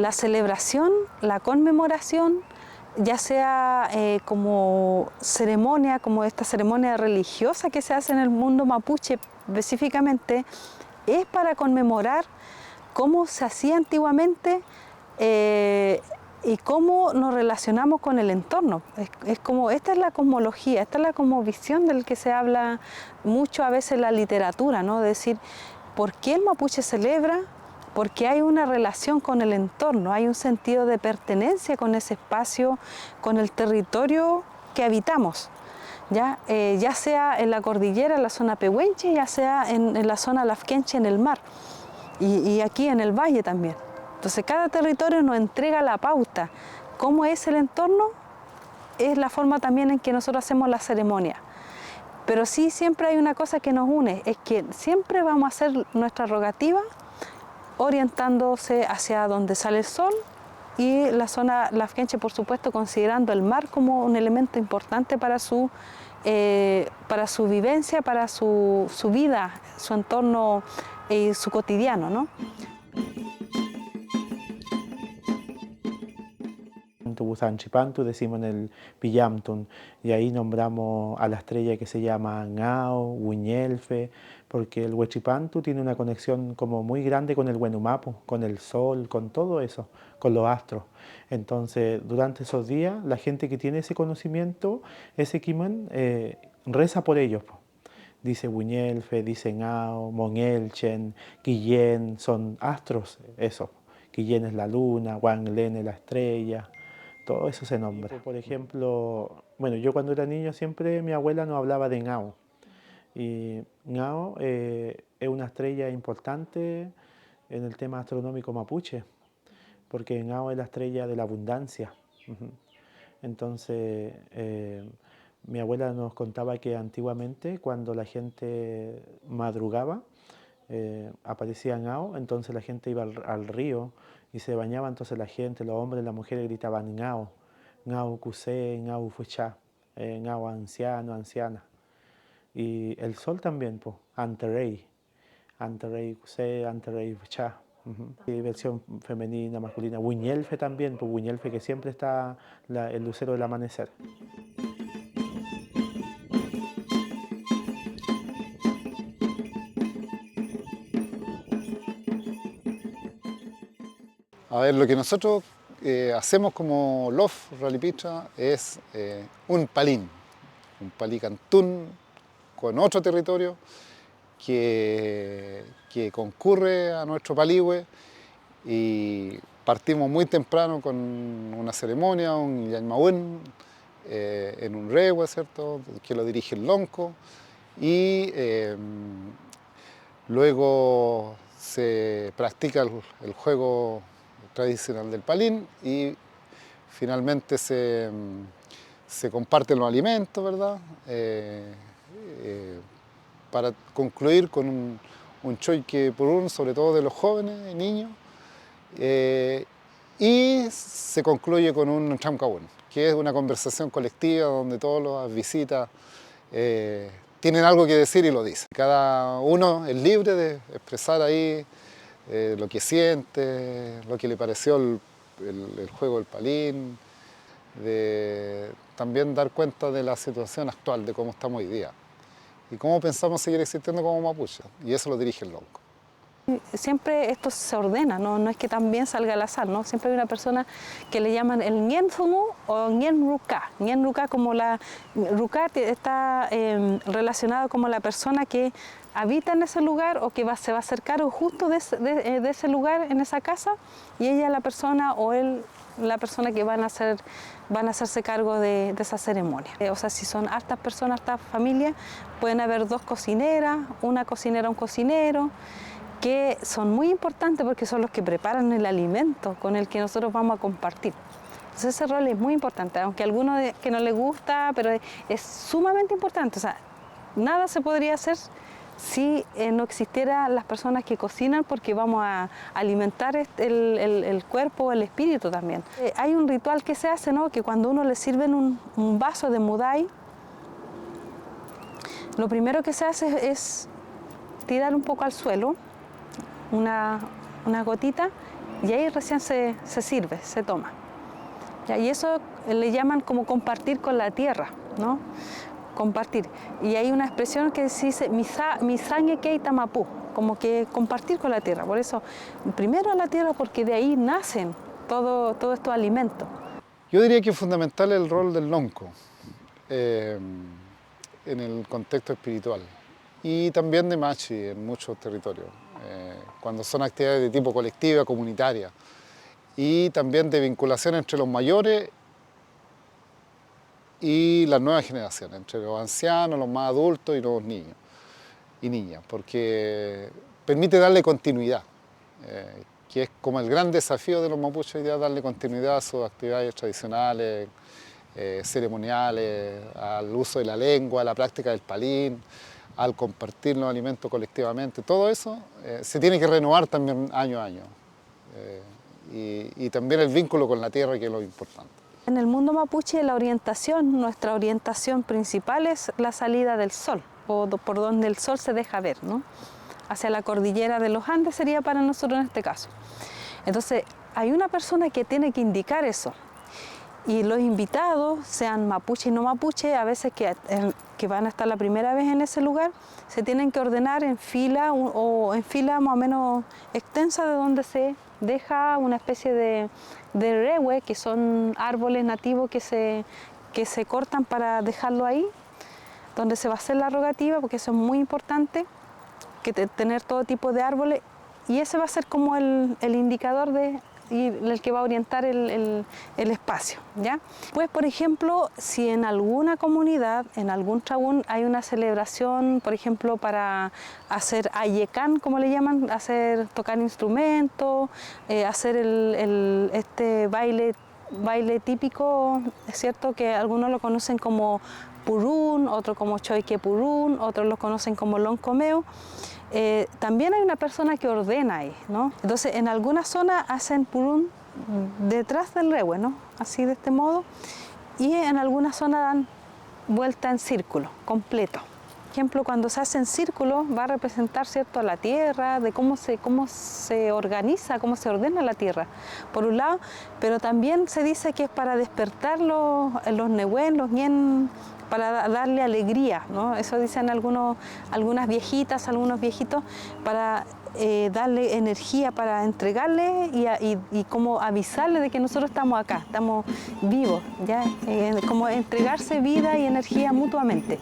la celebración, la conmemoración, ya sea como ceremonia, como esta ceremonia religiosa que se hace en el mundo mapuche específicamente, es para conmemorar cómo se hacía antiguamente y cómo nos relacionamos con el entorno. Es como, esta es la cosmología, esta es la cosmovisión del que se habla mucho a veces en la literatura, ¿no? De decir, ¿por qué el mapuche celebra? Porque hay una relación con el entorno, hay un sentido de pertenencia con ese espacio, con el territorio que habitamos. Ya sea en la cordillera, en la zona pehuenche, ya sea en la zona lafkenche, en el mar, y aquí en el valle también. Entonces cada territorio nos entrega la pauta. ¿Cómo es el entorno? Es la forma también en que nosotros hacemos la ceremonia. Pero sí siempre hay una cosa que nos une, es que siempre vamos a hacer nuestra rogativa orientándose hacia donde sale el sol, y la zona lafkenche, por supuesto, considerando el mar como un elemento importante para su vivencia, para su vida, su entorno y su cotidiano, ¿no? Husanchipantu, decimos en el Pillamtun, y ahí nombramos a la estrella que se llama Ngao, Huiñelfe, porque el Huechipantu tiene una conexión como muy grande con el Huenumapu, con el sol, con todo eso, con los astros. Entonces, durante esos días, la gente que tiene ese conocimiento, ese Kiman, reza por ellos. Dice Huiñelfe, dice Ngao, Monelchen, Quillén, son astros, eso. Quillén es la luna, Huanglén es la estrella. Todo eso se nombra. Por ejemplo, bueno, yo cuando era niño siempre mi abuela nos hablaba de Ngao. Y Ngao es una estrella importante en el tema astronómico mapuche, porque Ngao es la estrella de la abundancia. Entonces, mi abuela nos contaba que antiguamente cuando la gente madrugaba, aparecía Ngao, entonces la gente iba al río y se bañaba, entonces la gente, los hombres, las mujeres gritaban Ngao, Ngao Kusé, Ngao Fuchá, Ngao anciano, anciana. Y el sol también, pues, Anterrey Kusé, Anterrey Fuchá. Y versión femenina, masculina, Huiñelfe también, pues Huiñelfe que siempre está el lucero del amanecer. A ver, lo que nosotros hacemos como LOF Ralipitra es un palí cantún con otro territorio que concurre a nuestro palihue, y partimos muy temprano con una ceremonia, un Yalmaún, en un rehue, ¿cierto?, que lo dirige el lonco, y luego se practica el juego tradicional del palín, y finalmente se comparten los alimentos, ¿verdad? Para concluir con un choique purún, sobre todo de los jóvenes y niños, y se concluye con un chamcaún, que es una conversación colectiva donde todas las visitas tienen algo que decir y lo dicen. Cada uno es libre de expresar ahí lo que siente, lo que le pareció el juego del palín, de también dar cuenta de la situación actual, de cómo estamos hoy día y cómo pensamos seguir existiendo como mapuche, y eso lo dirige el lonco. Siempre esto se ordena, no es que también salga al azar, ¿no? Siempre hay una persona que le llaman el Ñenzumu o Ñenruka. Ñenruka, como la Ruka está relacionado como la persona que habita en ese lugar o que se va a acercar justo de ese lugar, en esa casa, y ella es la persona o él la persona que van a hacerse cargo de esa ceremonia. O sea, si son hartas personas, hartas familias, pueden haber 2 cocineras, una cocinera, un cocinero, que son muy importantes porque son los que preparan el alimento con el que nosotros vamos a compartir. Entonces ese rol es muy importante, aunque a algunos que no les gusta, pero es sumamente importante. O sea, nada se podría hacer si no existieran las personas que cocinan, porque vamos a alimentar el cuerpo, el espíritu también. Hay un ritual que se hace, ¿no?, que cuando uno le sirven un vaso de mudai, lo primero que se hace es tirar un poco al suelo, una gotita, y ahí recién se sirve, se toma. ¿Ya? Y eso le llaman como compartir con la tierra, ¿no? Compartir. Y hay una expresión que se dice misangue keita mapú, como que compartir con la tierra. Por eso, primero la tierra, porque de ahí nacen todos estos alimentos. Yo diría que es fundamental el rol del lonco en el contexto espiritual y también de machi en muchos territorios, cuando son actividades de tipo colectiva, comunitaria y también de vinculación entre los mayores y las nuevas generaciones, entre los ancianos, los más adultos y los niños y niñas, porque permite darle continuidad, que es como el gran desafío de los mapuches hoy día, darle continuidad a sus actividades tradicionales, ceremoniales, al uso de la lengua, a la práctica del palín, al compartir los alimentos colectivamente. Todo eso se tiene que renovar también año a año, y también el vínculo con la tierra, que es lo importante. En el mundo mapuche la orientación, nuestra orientación principal es la salida del sol, o por donde el sol se deja ver, ¿no? Hacia la cordillera de los Andes sería para nosotros en este caso. Entonces hay una persona que tiene que indicar eso. Y los invitados, sean mapuche y no mapuche, a veces que van a estar la primera vez en ese lugar, se tienen que ordenar en fila o en fila más o menos extensa, de donde se deja una especie de rehue, que son árboles nativos que se cortan para dejarlo ahí, donde se va a hacer la rogativa, porque eso es muy importante, que tener todo tipo de árboles, y ese va a ser como el indicador y el que va a orientar el espacio, ¿ya? Pues, por ejemplo, si en alguna comunidad, en algún trabún, hay una celebración, por ejemplo, para hacer ayecán, como le llaman, tocar instrumentos, hacer este baile típico, es cierto que algunos lo conocen como purún, otros como choique purún, otros lo conocen como loncomeo. También hay una persona que ordena ahí, ¿no? Entonces, en alguna zona hacen purún detrás del rehue, ¿no? Así, de este modo, y en alguna zona dan vuelta en círculo, completo. Por ejemplo, cuando se hace en círculo, va a representar, ¿cierto?, a la tierra, de cómo se organiza, cómo se ordena la tierra, por un lado, pero también se dice que es para despertar los nehuen, los ñen, para darle alegría, ¿no? Eso dicen algunas viejitas, algunos viejitos, para darle energía, para entregarle y como avisarle de que nosotros estamos acá, estamos vivos, ¿ya? Como entregarse vida y energía mutuamente.